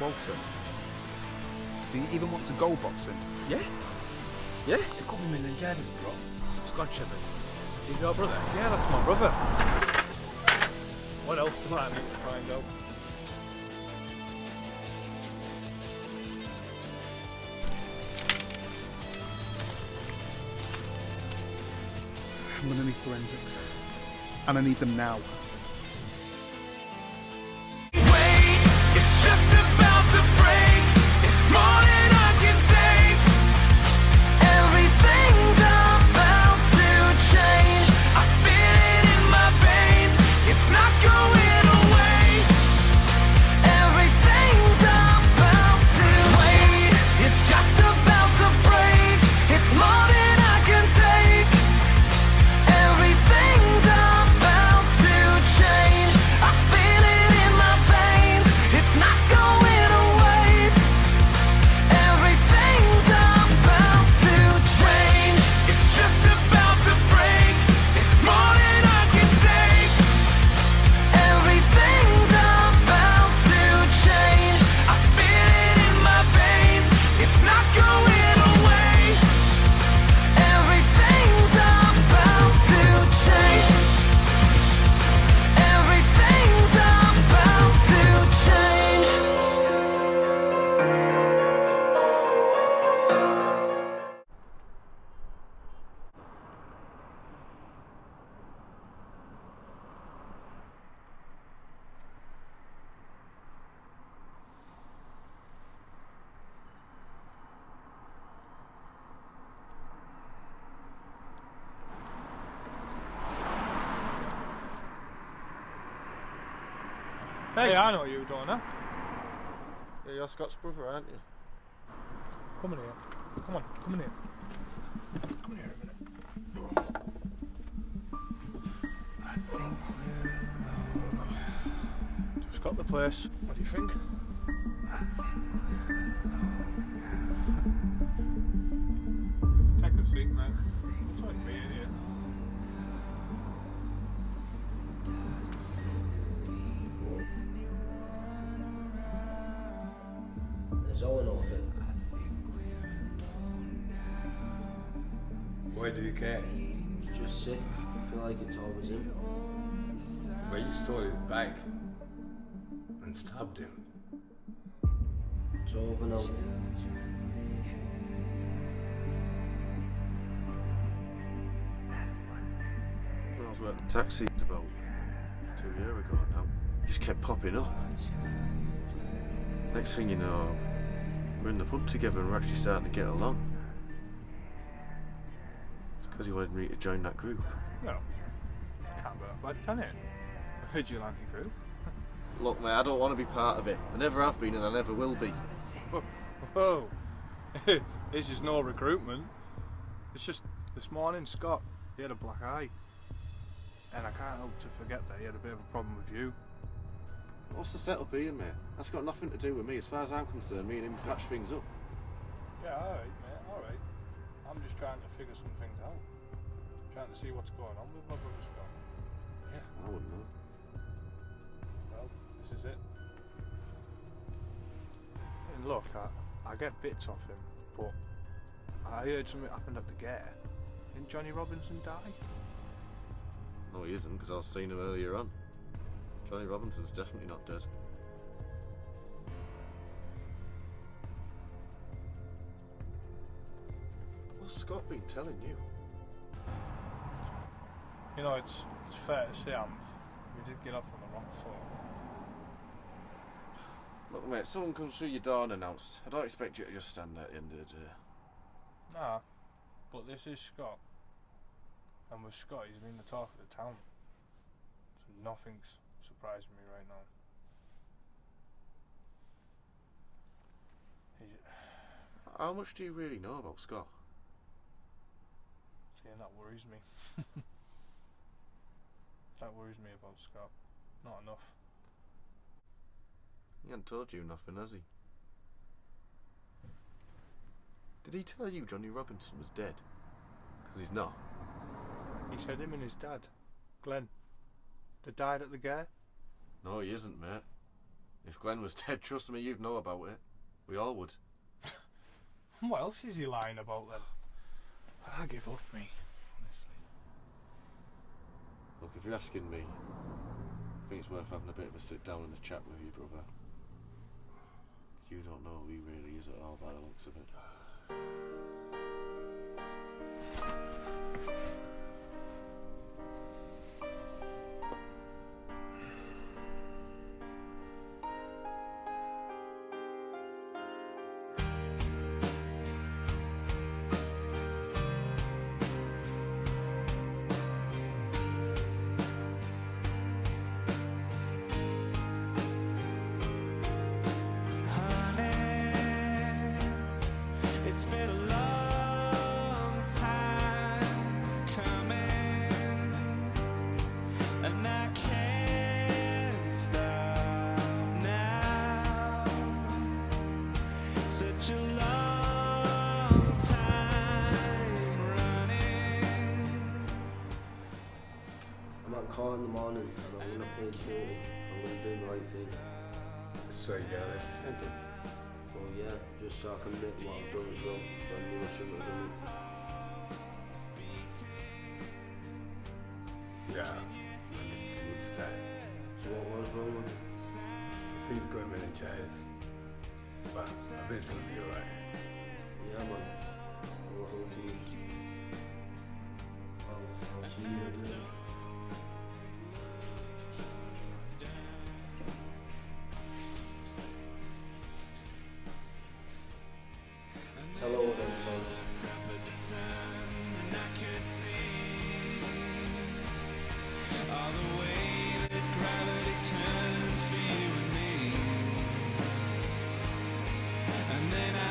Walter? Do you even want to go boxing? Yeah? Yeah? A couple million guys, bro. Scott Shepherd. He's your brother? Yeah, that's my brother. What else do I need to find out? I'm gonna need forensics. And I need them now. It's just about to break. It's more than I can take. Everything's about to change. I feel it in my veins. It's not going away. Everything's about to wait. It's just about to break. It's more than I can take. Everything's about to change. I feel it in my veins. It's not going away. Everything's about to change. It's just about to break. It's more than I can take. Everything's about to change. I feel it in my veins. It's not going away. Everything's about to change. Everything's about to change. Hey, I know what you're doing, huh? Yeah, you're Scott's brother, aren't you? Come in here. Come on, come in here. Come in here a minute. I think we're alone. Just got the place. What do you think? Take a seat, mate. It's like being here. There's Owen over. Why do you care? He's just sick. I feel like it's always him. But you stole his bike and stabbed him. It's over now. When I was working taxis about 2 years ago now, he just kept popping up. Next thing you know, we're in the pub together and we're actually starting to get along. It's because he wanted me to join that group. No. Can't be that bad, can it? A vigilante group. Look, mate, I don't want to be part of it. I never have been and I never will be. Whoa. This is no recruitment. It's just this morning, Scott, he had a black eye. And I can't help to forget that he had a bit of a problem with you. What's the setup here, mate? That's got nothing to do with me. As far as I'm concerned, me and him patch things up. Yeah, alright, mate, alright. I'm just trying to figure some things out. Trying to see what's going on with my brother Scott. Yeah. I wouldn't know. Well, this is it. And look, I get bits off him, but I heard something happened at the gate. Didn't Johnny Robinson die? No, he isn't, because I was seeing him earlier on. Johnny Robinson's definitely not dead. What's Scott been telling you? You know, it's fair to say we did get off on the wrong foot. Look, mate, someone comes through your door unannounced. I don't expect you to just stand there at the end of the day. Nah, but this is Scott. And with Scott, he's been the talk of the town. So nothing's surprising me right now. How much do you really know about Scott? See, and that worries me. That worries me about Scott. Not enough. He hasn't told you nothing, has he? Did he tell you Johnny Robinson was dead? Because he's not. He said him and his dad, Glenn, they died at the gate. No, he isn't, mate. If Glenn was dead, trust me, you'd know about it. We all would. What else is he lying about then? I give up, me. Honestly. Look, if you're asking me, I think it's worth having a bit of a sit down and a chat with you, brother. You don't know who he really is at all by the looks of it. It's been a long time coming, and I can't stop now. Such a long time running. I'm at court in the morning and I'm gonna plead guilty. I'm gonna do the right thing. So you get this sentence. Well, yeah, just so I can admit what I've done is wrong, but I knew I shouldn't have done it. Yeah, I guess it's a good start. So what was wrong with it? If things go in chairs, but I bet it's gonna be alright. Yeah, man. I'll hold you. I'll see you again. Hello, then, son. And I could see all the way that gravity turns for you and me. And then I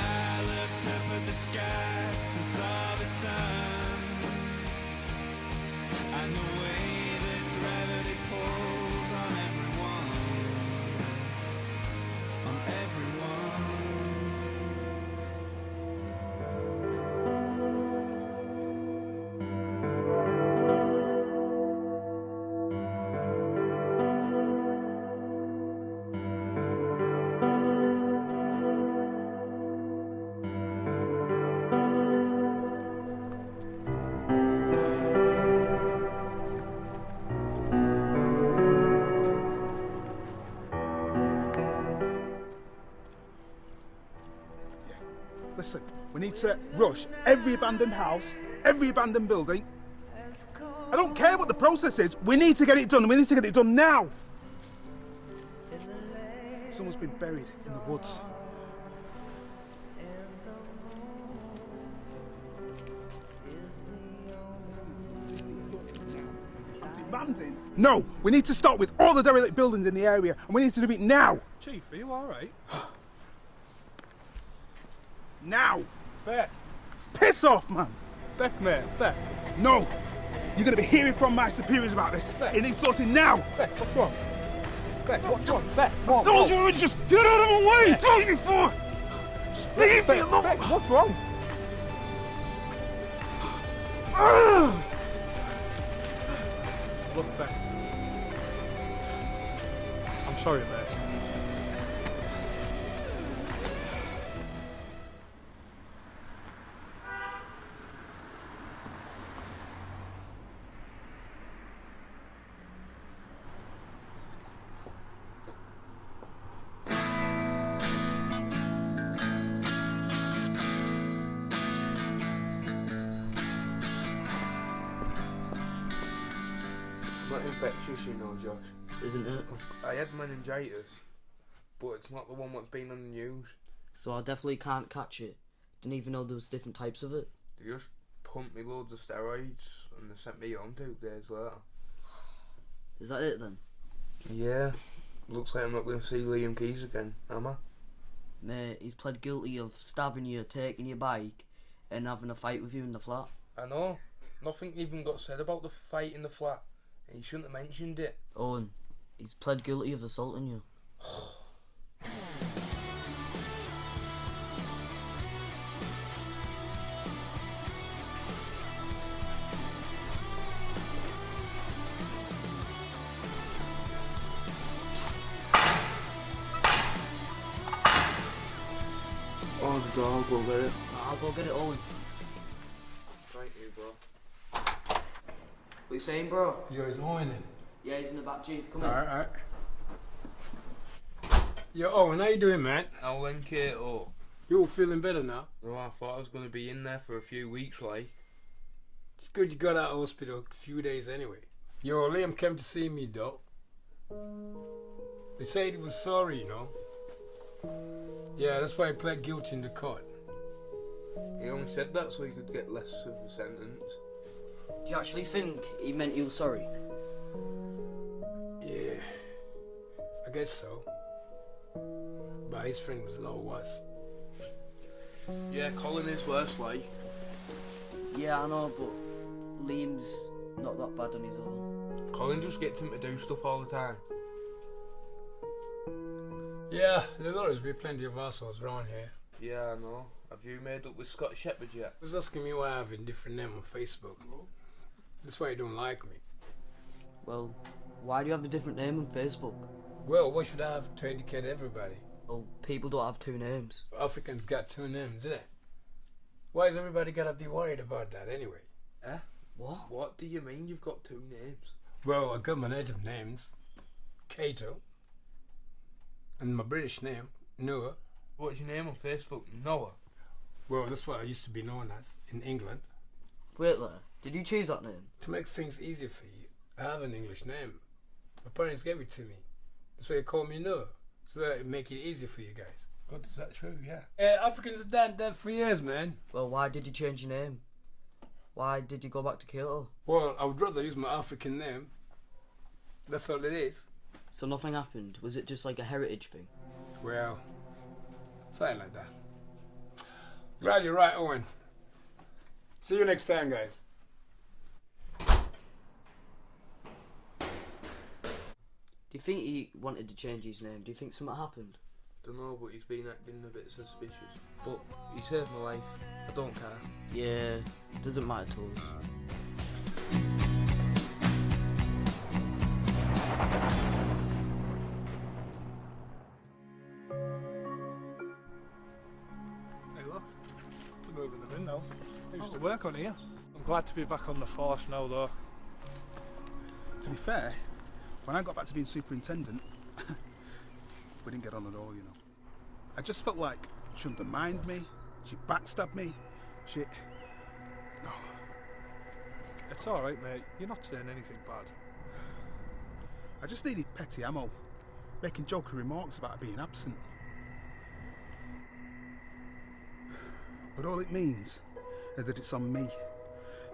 looked up at the sky and saw the sun, and the way that gravity pulls on everyone, on everyone. Listen, we need to rush every abandoned house, every abandoned building. I don't care what the process is. We need to get it done. We need to get it done now. Someone's been buried in the woods. I'm demanding. No, we need to start with all the derelict buildings in the area, and we need to do it now. Chief, are you alright? Now. Beck. Piss off, man. Beck, mate. Beck. No. You're going to be hearing from my superiors about this. It needs sorting now. Beck, what's wrong? Beck, what's wrong? Beck, I told you, just get out of my way. I told you before. Just leave me alone. Beck, what's wrong? Look, Beck. I'm sorry, mate. It's not infectious, you know, Josh. Isn't it? I had meningitis, but it's not the one that's been on the news. So I definitely can't catch it. Didn't even know there was different types of it. They just pumped me loads of steroids and they sent me home 2 days later. Is that it then? Yeah, looks like I'm not going to see Liam Keys again, am I? Mate, he's pled guilty of stabbing you, taking your bike, and having a fight with you in the flat. I know. Nothing even got said about the fight in the flat. And he shouldn't have mentioned it. Owen, he's pled guilty of assaulting you. Oh, the door, I'll go get it. I'll go get it, Owen. Thank you, bro. What you saying, bro? Yo, it's Owen then. Yeah, he's in the back Jeep. Come in. Alright. Yo, Owen, how you doing, man? How then, Kato? You all feeling better now? No, I thought I was going to be in there for a few weeks, like. It's good you got out of hospital a few days anyway. Yo, Liam came to see me, though. He said he was sorry, you know. Yeah, that's why he pled guilty in the court. He only said that so he could get less of a sentence. Do you actually think he meant you were sorry? Yeah, I guess so. But his friend was a lot worse. Yeah, Colin is worse, like. Yeah, I know, but Liam's not that bad on his own. Colin just gets him to do stuff all the time. Yeah, there'll always be plenty of assholes around here. Yeah, I know. Have you made up with Scott Shepherd yet? He was asking me why I have a different name on Facebook. That's why he don't like me. Well, why do you have a different name on Facebook? Well, what should I have to educate everybody? Well, people don't have two names. Africans got two names, isn't it? Why is everybody gotta be worried about that anyway? Eh? What? What do you mean you've got two names? Well, I got my native names, Kato, and my British name, Noah. What's your name on Facebook? Noah? Well, that's what I used to be known as in England. Wait there, did you choose that name? To make things easier for you, I have an English name. My parents gave it to me. That's why they call me Noah, so that it make it easier for you guys. God, is that true? Yeah. Africans have done that for years, man. Well, why did you change your name? Why did you go back to Kato? Well, I would rather use my African name. That's all it is. So nothing happened? Was it just like a heritage thing? Well, something like that. Glad you're right, Owen. See you next time, guys. Do you think he wanted to change his name? Do you think something happened? Don't know, but he's been acting a bit suspicious. But he saved my life. I don't care. Yeah, doesn't matter to us. Hey, look. We're moving them in now. I used to work on here. I'm glad to be back on the force now, though. To be fair, when I got back to being superintendent, we didn't get on at all, you know. I just felt like she undermined me, she backstabbed me, she... No. It's alright, mate. You're not saying anything bad. I just needed petty ammo, making joking remarks about her being absent. But all it means is that it's on me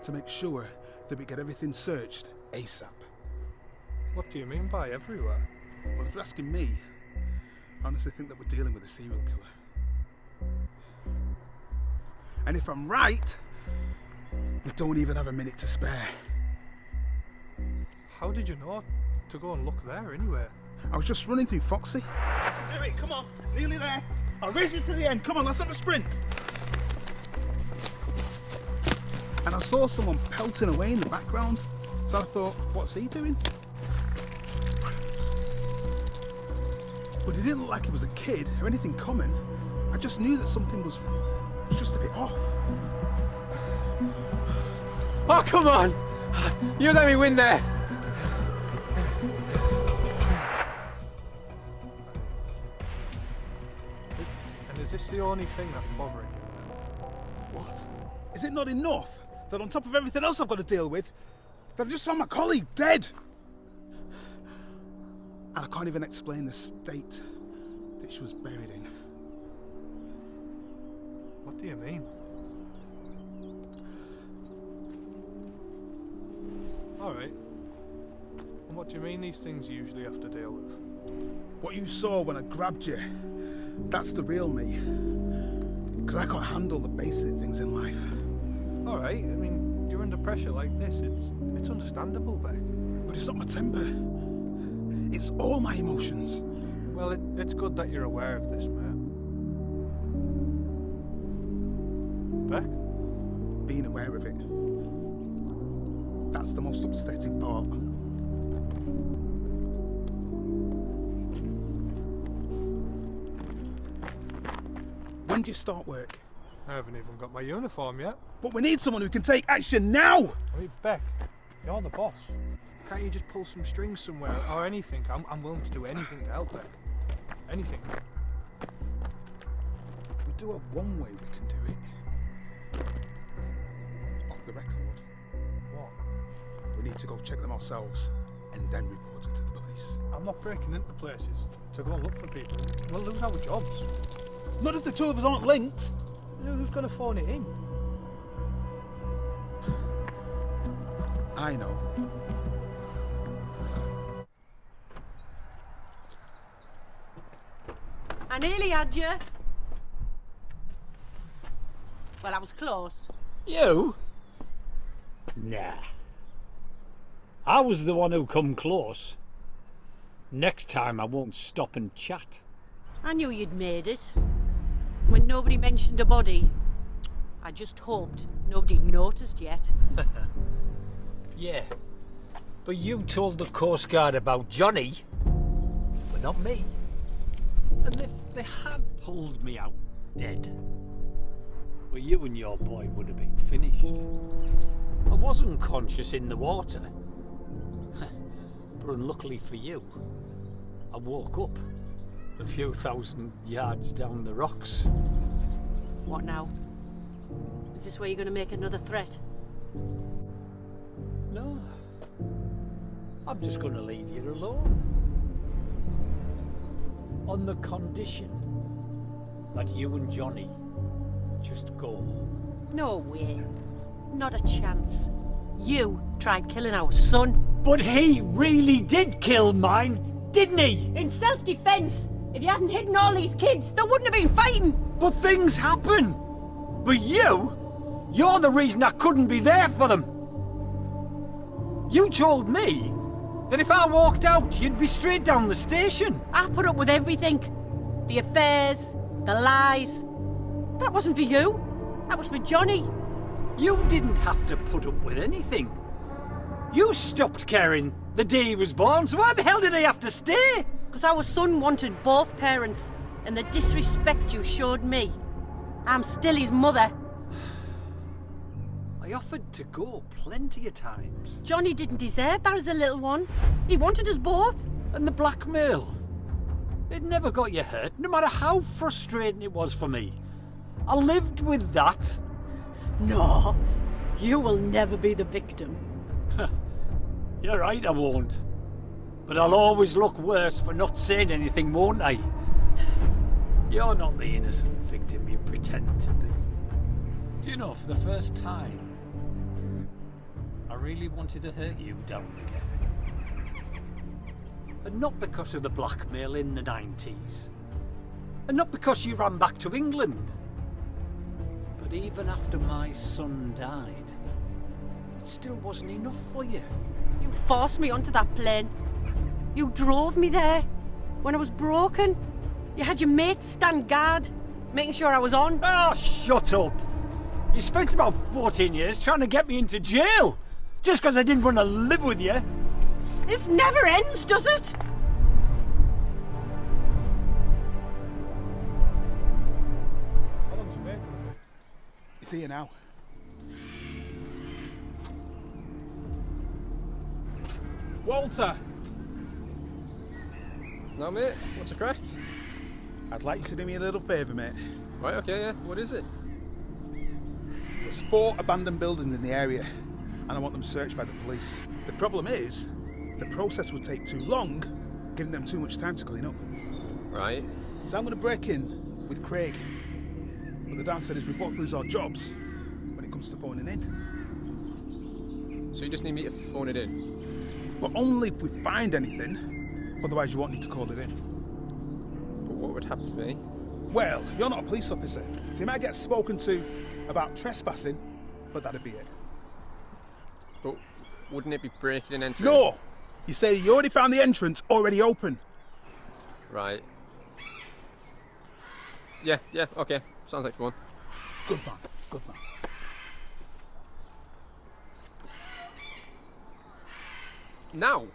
to make sure that we get everything searched ASAP. What do you mean by everywhere? Well, if you're asking me, I honestly think that we're dealing with a serial killer. And if I'm right, we don't even have a minute to spare. How did you know to go and look there anyway? I was just running through Foxy. Do it, come on, nearly there. I'll race you to the end. Come on, let's have a sprint. And I saw someone pelting away in the background, so I thought, what's he doing? But he didn't look like he was a kid or anything common. I just knew that something was just a bit off. Oh, come on! You let me win there! And is this the only thing that's bothering you? What? Is it not enough that on top of everything else I've got to deal with, that I've just found my colleague dead? And I can't even explain the state that she was buried in. What do you mean? Alright. And what do you mean these things usually have to deal with? What you saw when I grabbed you, that's the real me. Because I can't handle the basic things in life. Alright, I mean, you're under pressure like this. It's understandable, Beck. But it's not my temper. It's all my emotions. Well, it's good that you're aware of this, mate. Beck? Being aware of it. That's the most upsetting part. When When do you start work? I haven't even got my uniform yet. But we need someone who can take action now! Hey, Beck, you're the boss. Can't you just pull some strings somewhere or anything? I'm willing to do anything to help, Beck. Anything. If we do it one way, we can do it. Off the record. What? We need to go check them ourselves and then report it to the police. I'm not breaking into places to go and look for people. We'll lose our jobs. Not if the two of us aren't linked. Who's going to phone it in? I know. I nearly had you. Well, I was close. You? Nah. I was the one who come close. Next time I won't stop and chat. I knew you'd made it. When nobody mentioned a body, I just hoped nobody noticed yet. Yeah. But you told the Coast Guard about Johnny, but not me. And if they had pulled me out dead, well, you and your boy would have been finished. I wasn't conscious in the water. But unluckily for you, I woke up a few thousand yards down the rocks. What now? Is this where you're going to make another threat? No. I'm just going to leave you alone. On the condition that you and Johnny just go. No way. Not a chance. You tried killing our son. But he really did kill mine, didn't he? In self-defense. If you hadn't hidden all these kids, they wouldn't have been fighting. But things happen. But you're the reason I couldn't be there for them. You told me that if I walked out, you'd be straight down the station. I put up with everything. The affairs, the lies. That wasn't for you. That was for Johnny. You didn't have to put up with anything. You stopped caring the day he was born, so why the hell did he have to stay? Because our son wanted both parents, and the disrespect you showed me. I'm still his mother. I offered to go plenty of times. Johnny didn't deserve that as a little one. He wanted us both. And the blackmail. It never got you hurt, no matter how frustrating it was for me. I lived with that. No, you will never be the victim. You're right, I won't. But I'll always look worse for not saying anything, won't I? You're not the innocent victim you pretend to be. Do you know, for the first time, I really wanted to hurt you down again. And not because of the blackmail in the 90s. And not because you ran back to England. But even after my son died, it still wasn't enough for you. You forced me onto that plane. You drove me there when I was broken. You had your mates stand guard, making sure I was on. Oh, shut up. You spent about 14 years trying to get me into jail, just because I didn't want to live with you. This never ends, does it? How long's it been? It's here now. Walter! Now, mate, what's the crack? I'd like you to do me a little favour, mate. Right, okay, yeah. What is it? There's 4 abandoned buildings in the area, and I want them searched by the police. The problem is, the process would take too long, giving them too much time to clean up. Right. So I'm going to break in with Craig. But the downside is we both lose our jobs when it comes to phoning in. So you just need me to phone it in? But only if we find anything, otherwise you won't need to call it in. But what would happen to me? Well, you're not a police officer, so you might get spoken to about trespassing, but that'd be it. But wouldn't it be breaking and entering? No! You say you already found the entrance already open. Right. Yeah, okay. Sounds like fun. Good man, good man. Now?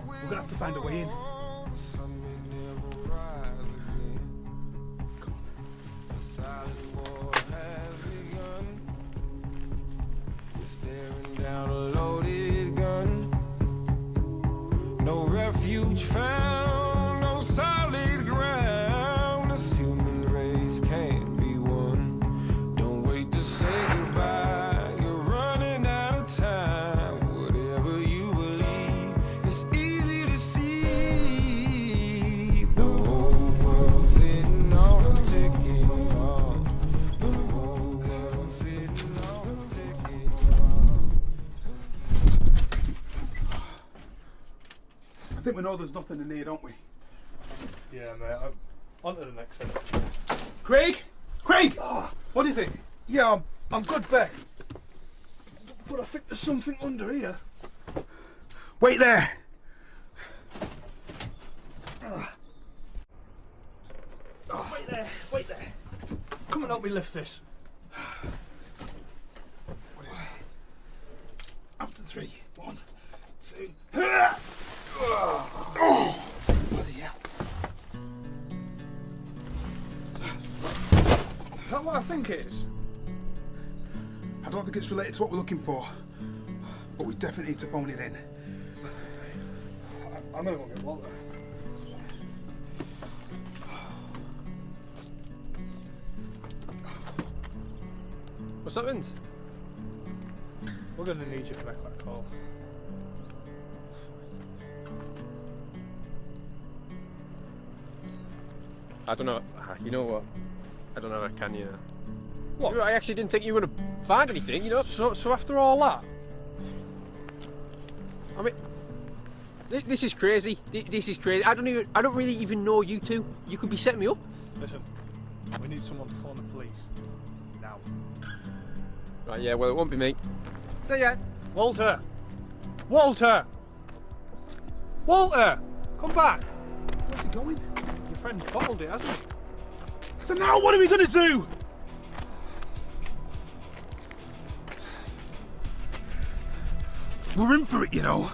We're gonna have to find a way in. Down a loaded gun. No refuge found, no solid ground. This human race can't be won. Don't wait to say goodbye. You're running out of time. Whatever you believe, it's easy to see. The whole world's sitting on a ticking bomb. The whole world's sitting on a ticking bomb. I think we know there's nothing in here, don't we? Yeah, mate. On to the next thing. Craig! Craig! What is it? Yeah, I'm good, Beck. But I think there's something under here. Wait there! Wait there, wait there. Come and help me lift this. What is it? After 3. 1, 2. Oh, bloody hell. Is that what I think it is? I don't think it's related to what we're looking for, but we definitely need to phone it in. I'm gonna go get Walter. What's happened? We're gonna need you to make that call. I don't know. You know what? I don't know if I can, you know. What? I actually didn't think you were going to find anything, you know. So after all that? I mean, this is crazy. This is crazy. I don't really even know you two. You could be setting me up. Listen, we need someone to phone the police. Now. Right, yeah, well, it won't be me. See ya. Walter! Walter! Walter! Come back! Where's he going? Your friend's bottled it, hasn't he? So now what are we going to do? We're in for it, you know.